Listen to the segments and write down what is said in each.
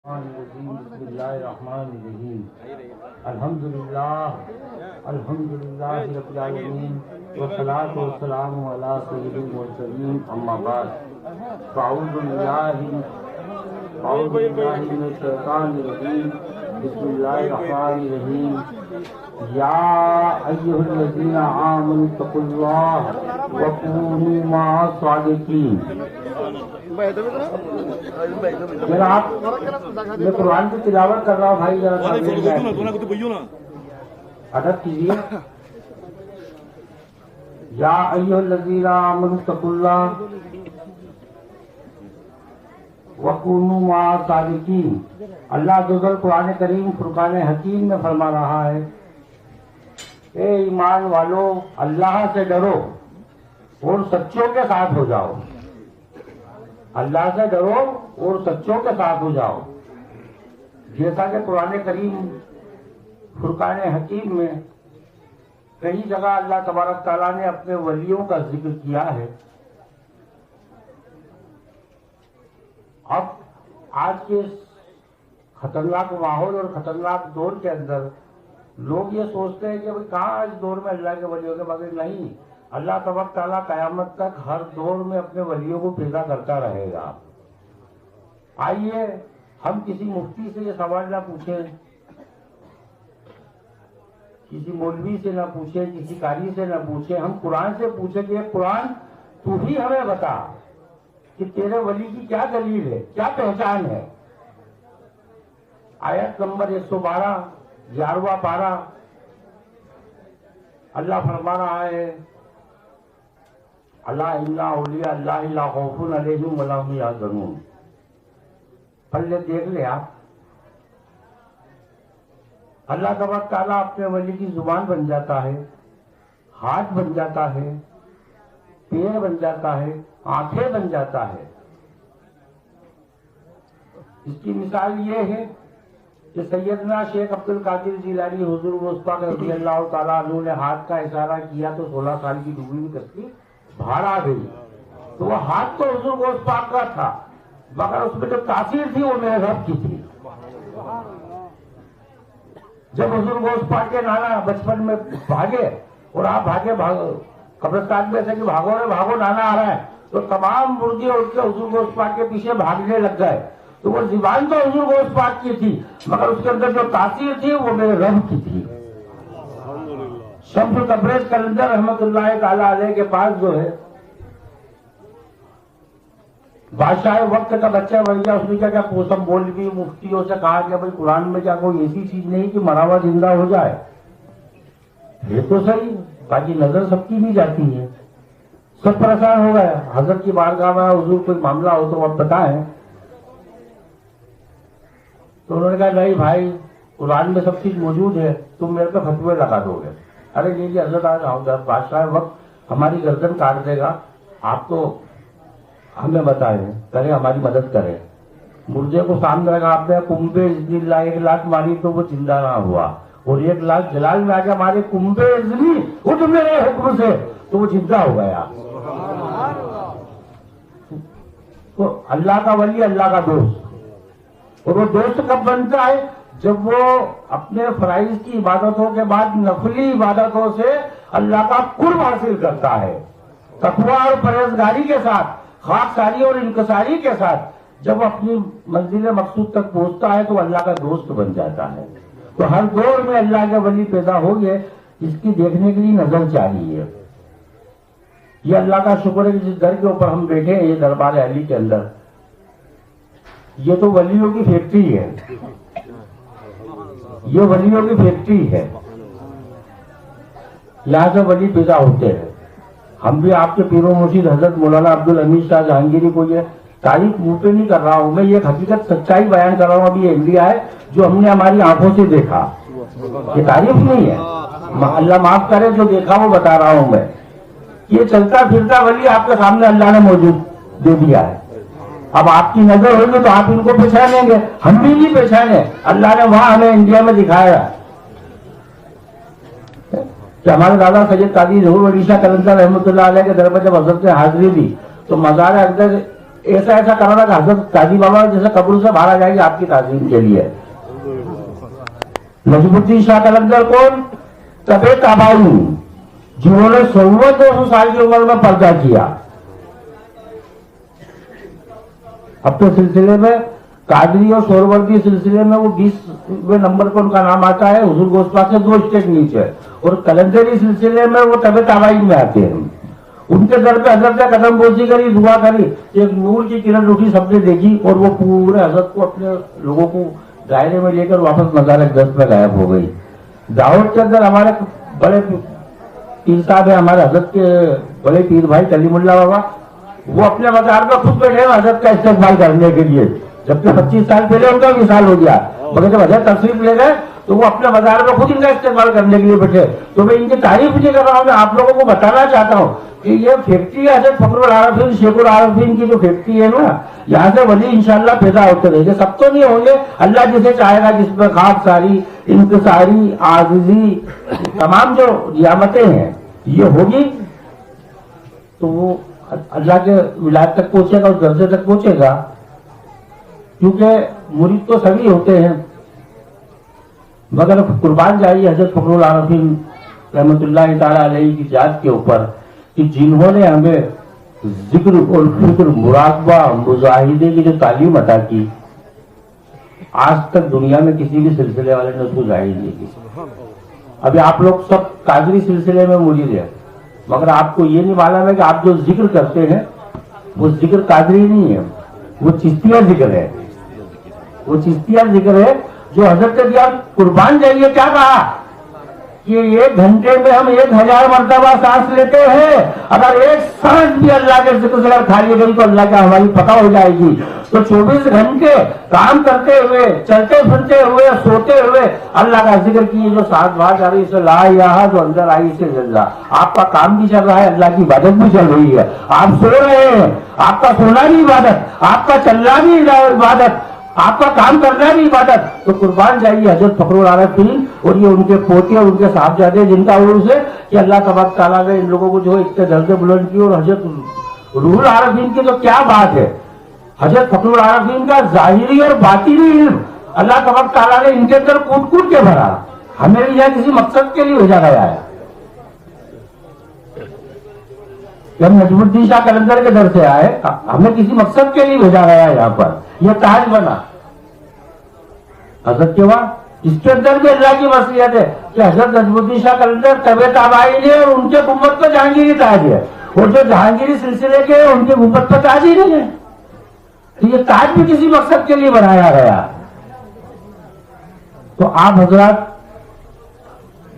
बिस्मिल्लाहिर्रहमानिर्रहीम अल्हम्दुलिल्लाह रब्बिल आलमीन वस्सलातु वस्सलामु अला सय्यिदिल मुरसलीन अम्मा बाद फ़अऊज़ु बिल्लाहि मिनश शैतानिर रजीम बिस्मिल्लाहिर्रहमानिर्रहीम या अय्युहल्लज़ीना आमनु तक़ुल्लाह व कूनू मअस सादिक़ीन। जरा आप मैं कुरान की तिलावत कर रहा हूँ भाई, जरा अदब कीजिए। या अय्युहल्लज़ीना आमनु तक़ुल्लाह व कूनू मअस सादिक़ीन। अल्लाह अज़्ज़वजल कुरान करीम फुरक़ान हकीम में फरमा रहा है, ए ईमान वालों, अल्लाह से डरो और सच्चों के साथ हो जाओ। अल्लाह से डरो और सच्चों के साथ हो जाओ। जैसा कि कुरान करीम फुरक़ान हकीम में कई जगह अल्लाह तबारक ताला ने अपने वलियों का जिक्र किया है। अब आज के खतरनाक माहौल और खतरनाक दौर के अंदर लोग ये सोचते हैं कि भाई कहाँ इस दौर में अल्लाह के वलियों के बगैर, नहीं, अल्लाह तबारक ताला क़यामत तक हर दौर में अपने वलियों को पैदा करता रहेगा। आइए हम किसी मुफ्ती से ये सवाल ना पूछें, किसी मौलवी से ना पूछें, किसी कारी से ना पूछें, हम कुरान से पूछें कि कुरान तू ही हमें बता कि तेरे वली की क्या दलील है, क्या पहचान है। आयत नंबर 112 11वां पारा अल्लाह फरमा रहा है, अल्लाह इन्ना औलिया अल्लाह ला खौफुन अलैहिम वला हुम यहज़नून। पहले देख ले आप, अल्लाह तबारक ताला अपने वली की जुबान बन जाता है, हाथ बन जाता है, पैर बन जाता है, आंखें बन जाता है। इसकी मिसाल ये है कि सैयदना शेख अब्दुल कादिर जिलानी हुजूर गौस पाक रज़ी अल्लाह ताला अन्हु ने हाथ का इशारा किया तो 16 साल की डूबी हुई कश्ती बाहर आ गई। तो वह हाथ तो हुजूर गौस पाक का था, मगर उसमें जो तासीर थी वो मेरे रब की थी। जब हुजूर गौस पाक के नाना बचपन में भागे और आप भागो कब्रिस्तान में से कि भागो रे भागो नाना आ रहा है, तो तमाम मुर्गे उठ के हुजूर गौस पाक के पीछे भागने लग गए। तो वो जुबान तो हुजूर गौस पाक की थी, मगर उसके अंदर जो तासीर थी वो मेरे रब की थी। शम्स तबरेज कलंदर रहमतुल्लाह ताला अलैह के पास जो है बादशाह वक्त का बच्चा बन गया। उसने क्या पूछा, मौलवी मुफ्तियों से कहा कि भाई कुरान में क्या कोई ऐसी चीज नहीं कि मरा हुआ जिंदा हो जाए। ये तो सही, ताकि नजर सबकी भी जाती है। सब परेशान हो गए। हजरत की बारगाह में हुजूर कोई मामला हो तो आप बताएं। तो उन्होंने कहा नहीं भाई, कुरान में सब चीज मौजूद है, तुम मेरे पे फतवे लगा दोगे। अरे ये हजरत आज बादशाह वक्त हमारी गर्दन काट देगा, आप तो हमें बताएं, करें, हमारी मदद करें। मुर्दे को सामने रखा आपने, कुंभे इज़्निल्लाह 1 लाख मारी तो वो जिंदा ना हुआ, और 1 लाख जलाल में आके हमारे कुंभे इज़्नी उठ मेरे हुक्म से तो वो जिंदा हो गया। तो अल्लाह का वली अल्लाह का दोस्त, और वो दोस्त कब बनता है, जब वो अपने फराइज की इबादतों के बाद नफली इबादतों से अल्लाह का कुर्ब हासिल करता है। तकवा और परहेजगारी के साथ, खाकसारी और इनकसारी के साथ जब अपनी मंजिल मकसूद तक पहुंचता है तो अल्लाह का दोस्त बन जाता है। तो हर दौर में अल्लाह के वली पैदा हो गए, इसकी देखने के लिए नजर चाहिए। ये अल्लाह का शुक्र है कि जिस घर के ऊपर हम बैठे हैं, ये दरबार अली के अंदर, ये तो वलियों की फैक्ट्री है। ये वलियों की फैक्ट्री है, यहाँ से वली पैदा होते हैं। हम भी आपके पीरो मुर्शिद हजरत मौलाना अब्दुल हमीद शाह जहांगीरी को ये तारीफ मुंह पे नहीं कर रहा हूँ मैं, ये हकीकत सच्चाई बयान कर रहा हूँ। अभी इंडिया है जो हमने हमारी आंखों से देखा, ये तारीफ नहीं है, अल्लाह माफ करे, जो देखा वो बता रहा हूँ मैं। ये चलता फिरता वली आपके सामने अल्लाह ने मौजूद दे दिया है। अब आपकी नजर होगी तो आप इनको पहचानेंगे, हम भी नहीं पहचाने। अल्लाह ने वहां हमें इंडिया में दिखाया कि हमारे दादा सैयद कादी ज़हूर वली शाह कलंदर रहमतुल्लाह अलैह के दरबार जब हजरत ने हाजिरी दी तो मज़ार अक़सा ऐसा ऐसा कराना कि हजरत काजी बाबा जैसे कब्र से बाहर आ जाएगी आपकी ताजीम के लिए। नजमुद्दीन शाह कलंदर कौन? तबे ताबाई, जिन्होंने 100 साल की उम्र में पर्दा किया। अपने सिलसिले में कादरी और सोहरवर्दी सिलसिले में वो 20वें नंबर पर उनका नाम आता है, हुजूर गोस्पा से 2 स्टेज नीचे, और कलंदरी सिलसिले में वो तबे ताबाई में आते हैं। उनके दर पे हजरत ने कदम बोसी करी, दुआ करी, एक नूर की किरण उठी, सबने देखी, और वो पूरे हजरत को अपने लोगों को दायरे में लेकर वापस मज़ार अक़दस में गायब हो गई। दाऊद के अंदर हमारे बड़े पीर साहब है, हमारे हजरत के बड़े पीर भाई कलीमुल्लाह बाबा, वो अपने मज़ार में खुद बैठे हैं हजरत का इस्तेमाल करने के लिए, जबकि 25 साल पहले उनका विशाल हो गया, मगर जब हजरत तशरीफ ले गए तो वो अपने मज़ार में खुद इनका इस्तेमाल करने के लिए बैठे। तो मैं इनकी तारीफ नहीं कर रहा हूँ, मैं आप लोगों को बताना चाहता हूँ कि ये फैक्ट्री है हजरत फखरुल आरफीन शेखुल आरफीन की जो फैक्ट्री है ना, यहाँ से वली इंशाल्लाह पैदा होते रहेंगे। सब तो नहीं होंगे, अल्लाह जिसे चाहेगा, जिसमें खाक सारी, इंतसारी, आजिजी, तमाम जो नियामतें हैं ये होगी तो वो अल्लाह के विलायत तक पहुंचेगा, उस दर्जे तक पहुंचेगा। क्योंकि मुरीद तो सभी होते हैं, मगर कुर्बान जाइए हजरत फखरुल आरफीन रहमतुल्लाह ताला अलैहि की जात के ऊपर कि जिन्होंने हमें जिक्र और फिक्र, मुराकबा, मुजाहिदे की जो तालीम अता की, आज तक दुनिया में किसी भी सिलसिले वाले ने उसको जाहिर नहीं की। अभी आप लोग सब कादरी सिलसिले में मुरीद है, मगर आपको ये नहीं मालूम है कि आप जो जिक्र करते हैं वो जिक्र कादरी नहीं है, वो चिश्तिया जिक्र है। वो चिश्तिया जिक्र है जो हजरत ने दिया। कुर्बान जाइए क्या कहा कि 1 घंटे में हम 1000 मरतबा सांस लेते हैं, अगर एक सांस भी अल्लाह के जिक्र से खाली गई तो अल्लाह का हमारी पता हो जाएगी। तो 24 घंटे काम करते हुए, चलते फिरते हुए, सोते हुए अल्लाह का जिक्र की जो साथ बात आ रही है, ला इलाहा जो अंदर आई से जल्ला। आपका काम भी चल रहा है, अल्लाह की इबादत भी चल रही है। आप सो रहे हैं, आपका सोना भी इबादत, आपका चलना भी इबादत, आपका काम करना भी इबादत। तो कुर्बान जाइए हजरत फखरुल आरफीन और ये उनके पोते और उनके साहबजादे, जिनका उर्स है कि अल्लाह तबारक तआला ने इन लोगों को जो इतने दर्जे बुलंद किए। और हजरत रूहुल आरफीन की तो क्या बात है, हजरत फखरुल आरफीन का जाहिरी और बातिनी इल्म अल्लाह तबारक तआला ने इनके अंदर कूट कूट के भरा। हमें भी यहाँ किसी मकसद के लिए भेजा गया है। जब नजमुद्दीन शाह कलंदर के दर से आए, हमें किसी मकसद के लिए भेजा गया है। यहाँ पर यह ताज बना हजरत के वहां, इसके अंदर भी अल्लाह की मसलियत है कि हजरत नजमुद्दीन शाह कलंदर तबे ताबाई ने और उनके गुम्बद पर जहांगीरी ताज है, और जो जहांगीरी सिलसिले के उनके गुम्बद पर ताज ही नहीं है। तो ये ताज भी किसी मकसद के लिए बनाया गया। तो आप हजरात,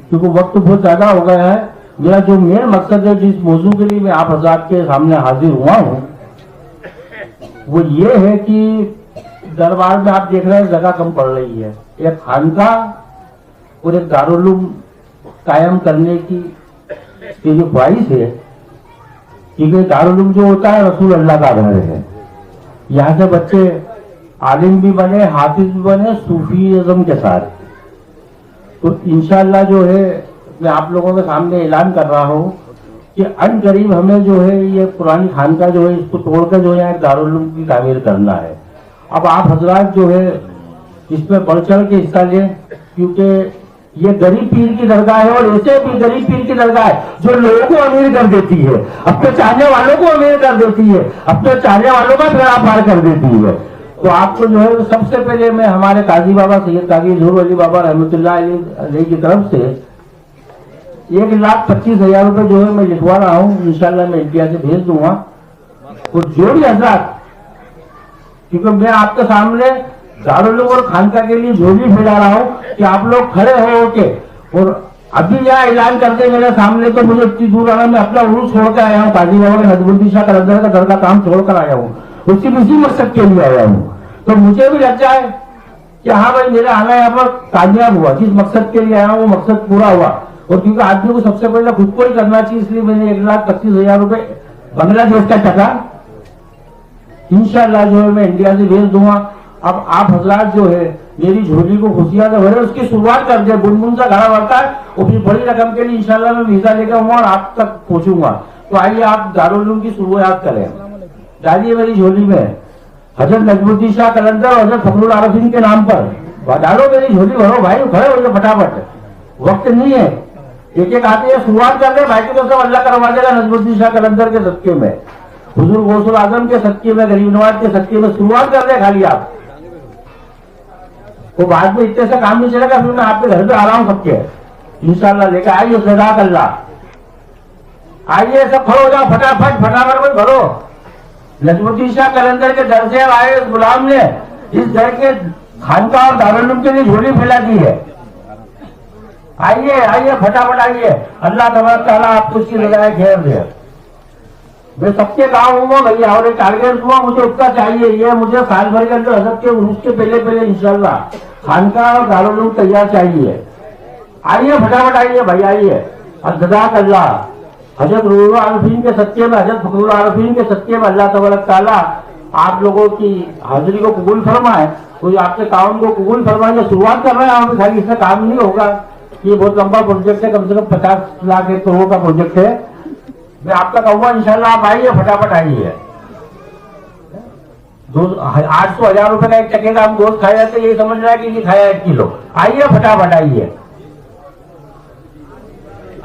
क्योंकि वक्त बहुत ज्यादा हो गया है, मेरा जो मेन मकसद है जिस मौजू के लिए मैं आप हजरात के सामने हाजिर हुआ हूं वो ये है कि दरबार में आप देख रहे हैं जगह कम पड़ रही है। एक खानका और एक दारुल कायम करने की जो ख्वाहिश है, क्योंकि दारुल जो होता है रसूल अल्लाह का घर है। यहाँ से बच्चे आलिम भी बने, हाफिज भी बने सूफीज़्म के साथ। तो इंशाअल्लाह जो है मैं आप लोगों के सामने ऐलान कर रहा हूँ कि अन करीब हमें जो है ये पुरानी खानका जो है इसको तोड़कर जो है दारुल उलूम की तामीर करना है। अब आप हजरात जो है इसमें बढ़ चढ़ के हिस्सा लें, क्योंकि ये गरीब पीर की दरगाह है, और ऐसे भी गरीब पीर की दरगाह है जो लोगों को अमीर कर देती है, अपने चाहने वालों को अमीर कर देती है, अपने चाहने वालों का बेड़ा पार कर देती है। तो आपको जो है सबसे पहले मैं हमारे काजी बाबा सैयद काजी ज़हूर अली बाबा रहमतुल्लाह अलैहि की तरफ से 1,25,000 रुपए जो है मैं लिखवा रहा हूँ। इंशाल्लाह मैं इंडिया से भेज दूंगा। और जो भी हजरात, क्योंकि मैं आपके सामने दारुल और खानका के लिए जो भी फैला रहा हूँ कि आप लोग खड़े हो के, और अभी यहाँ ऐलान करते मेरे सामने तो मुझे इतनी दूर आना, मैं अपना उर्स छोड़ कर आया हूँ, काजी बाबा के नजमुद्दीन शाह कलंदर का घर का काम छोड़कर आया हूँ, उसी मकसद के लिए आया हूँ। तो मुझे भी लग जाए कि हाँ भाई मेरा आना यहाँ पर कामयाब हुआ, जिस मकसद के लिए आया हूँ वो मकसद पूरा हुआ। और क्योंकि आदमी को सबसे पहले खुद को ही करना चाहिए, इसलिए मैंने 1,25,000 रुपए बांग्लादेश का टका इंशाल्लाह जो है मैं इंडिया से भेज दूंगा। अब आप हजरात जो है मेरी झोली को खुशियां से भरे, उसकी शुरुआत कर दे। बुनबुन सा घड़ा बढ़ता है, और फिर बड़ी रकम के लिए इंशाल्लाह मैं वीजा लेकर हूँ और आप तक पहुंचूंगा। तो आइए आप दारुल उलूम की शुरुआत करें। डालिए मेरी झोली में हजरत नजमुद्दीन शाह कलंदर और हजरत फखरुल आरफीन के नाम पर डालो, मेरी झोली भरो भाई, खड़े हो जाओ फटाफट, वक्त नहीं है। एक एक आते हैं, शुरुआत कर दे भाई, तो सब अल्लाह करवा देगा नजमुद्दीन शाह कलंदर के सदके में, हुजूर गौसुल आजम के सदके में, गरीब नवाज के सदके में शुरुआत कर दे खाली आप। वो बाद में इतने से काम नहीं चलेगा, फिर मैं आपके घर पे आ रहा हूँ सबके इंशाल्लाह लेकर। आइए सदाक अल्लाह, आइए सब खड़ो हो जाओ फटाफट फटाफट में भरो। नजमुद्दीन शाह कलंदर के दर से आए उस गुलाम ने इस दर के खानका और दारुल उलूम के लिए झोली फैला दी है। आइए आइए फटाफट आइए, अल्लाह तबारक तआला आपको उसकी लगाए खैर दे। मैं सबके गाँव हूँ भैया, और एक टारगेट हुआ मुझे उसका चाहिए, ये मुझे साल भर के अंदर हजरत के उर्स के पहले इंशाल्लाह खानका और दारुल उलूम तैयार चाहिए। आइए फटाफट आइए भाई आइए। जज़ाक अल्लाह, हजरत फखरुल आरफीन के सदके में, हजरत फखरुल आरफीन के सदके में अल्लाह तबारक तआला आप लोगों की हाजिरी को कबूल फरमाए, कोई आपके काम को कबूल फरमाए। शुरुआत कर रहे हैं हम, खाली इससे काम नहीं होगा, ये बहुत लंबा प्रोजेक्ट है, कम से कम 50 लाख करोड़ का प्रोजेक्ट है। मैं आपका कहूँगा इंशाल्लाह आप आइए फटाफट आइए। 800-1000 रुपए का एक टके का हम गोश्त खाया जाते, ये समझ रहा है कि ये खाया 1 किलो। आइए फटाफट आइए,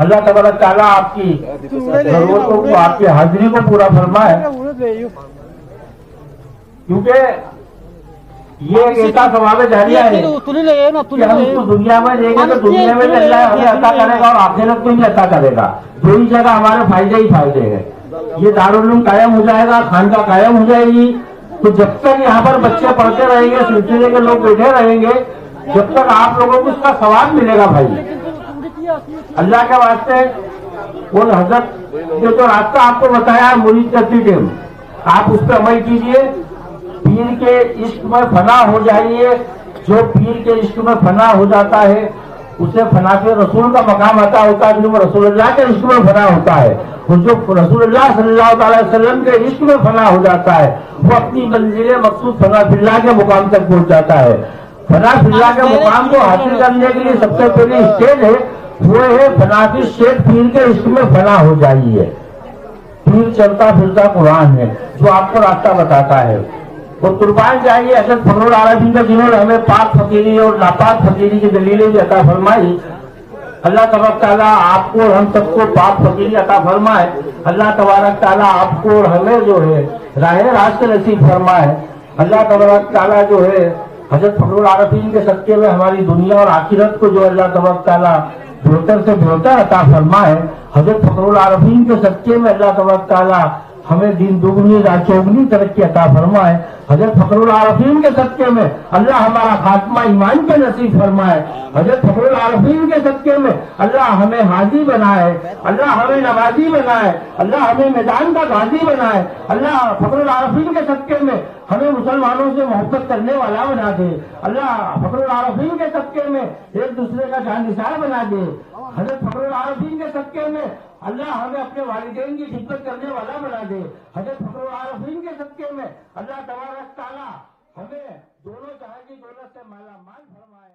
अल्लाह तबारक तआला आपकी जरूरतों को, आपकी हाजिरी को पूरा फरमाए, क्योंकि ये एक ऐसा स्वभाव जारिया है कि हम इसको दुनिया में देंगे तो दुनिया में अल्लाह हमें अता करेगा और आखिरत में भी अता करेगा। दो ही जगह हमारे फायदे ही फायदे हैं। ये दारुल उलूम कायम हो जाएगा, खानका कायम हो जाएगी, तो जब तक यहाँ पर बच्चे पढ़ते रहेंगे, सिलसिले के लोग बैठे रहेंगे, जब तक आप लोगों को इसका सवाब मिलेगा भाई। अल्लाह के वास्ते वो हजरत जो तो रास्ता आपको बताया मुरीद करती टीम, आप उस पर अमल कीजिए, पीर के इश्क में फना हो जाइए। जो पीर के इश्क में फना हो जाता है उसे फना के रसूल का मकाम अता होता है, वो रसूलुल्लाह के इश्क में फना होता है। और जो रसूलुल्लाह सल्लल्लाहु अलैहि वसल्लम के इश्क में फना हो जाता है, वो अपनी मंजिल मकसूद फना फिल्लाह के मुकाम तक पहुंच जाता है। फना फिल्लाह के मुकाम को हासिल करने के लिए सबसे पहली स्टेज है वो है फनाफी शेख पीर के इश्क में फना हो जाइए। पीर चलता फिरता कुरान है जो आपको रास्ता बताता है। और कुर्बान चाहिए हजरत फखरुल आरफीन का, जिन्होंने हमें पाक फकीरी और नापाक फकीरी की दलीलें भी अता फरमाई। अल्लाह तबारक तआला आपको और हम सबको पाक फकीरी अता फरमाए। अल्लाह तबारक तआला आपको और हमें जो है राह रास्त नसीब फरमाए। अल्लाह तबारक तआला जो है हजरत फखरुल आरफीन के सदके में हमारी दुनिया और आखिरत को जो अल्लाह तबारक तआला बेहतर से बेहतर अता फरमाए। हजरत फखरुल आरफीन के सदके में अल्लाह तबारक तआला हमें दिन दुगनी रात चौगनी तरक्की अता फरमाए। हजरत फखरुल आरफीन के सदके में अल्लाह हमारा खात्मा ईमान पे नसीब फरमाए। हजरत फखरुल आरफीन के सदके में अल्लाह हमें हाजी बनाए, अल्लाह हमें नवाजी बनाए, अल्लाह हमें मैदान का गाजी बनाए। अल्लाह फखरुल आरफीन के सदके में हमें मुसलमानों से मोहब्बत करने वाला बना दे। अल्लाह फखरुल आरफीन के सदके में एक दूसरे का जाननिसार बना दे। हजरत फखरुल आरफीन के सदके में अल्लाह हमें अपने वालिदैन की खिदमत करने वाला बना दे। हजरत फखरुल आरफीन के सदके में अल्लाह तबारक तआला हमें दोनों जहां की दौलत से माला माल फरमाए।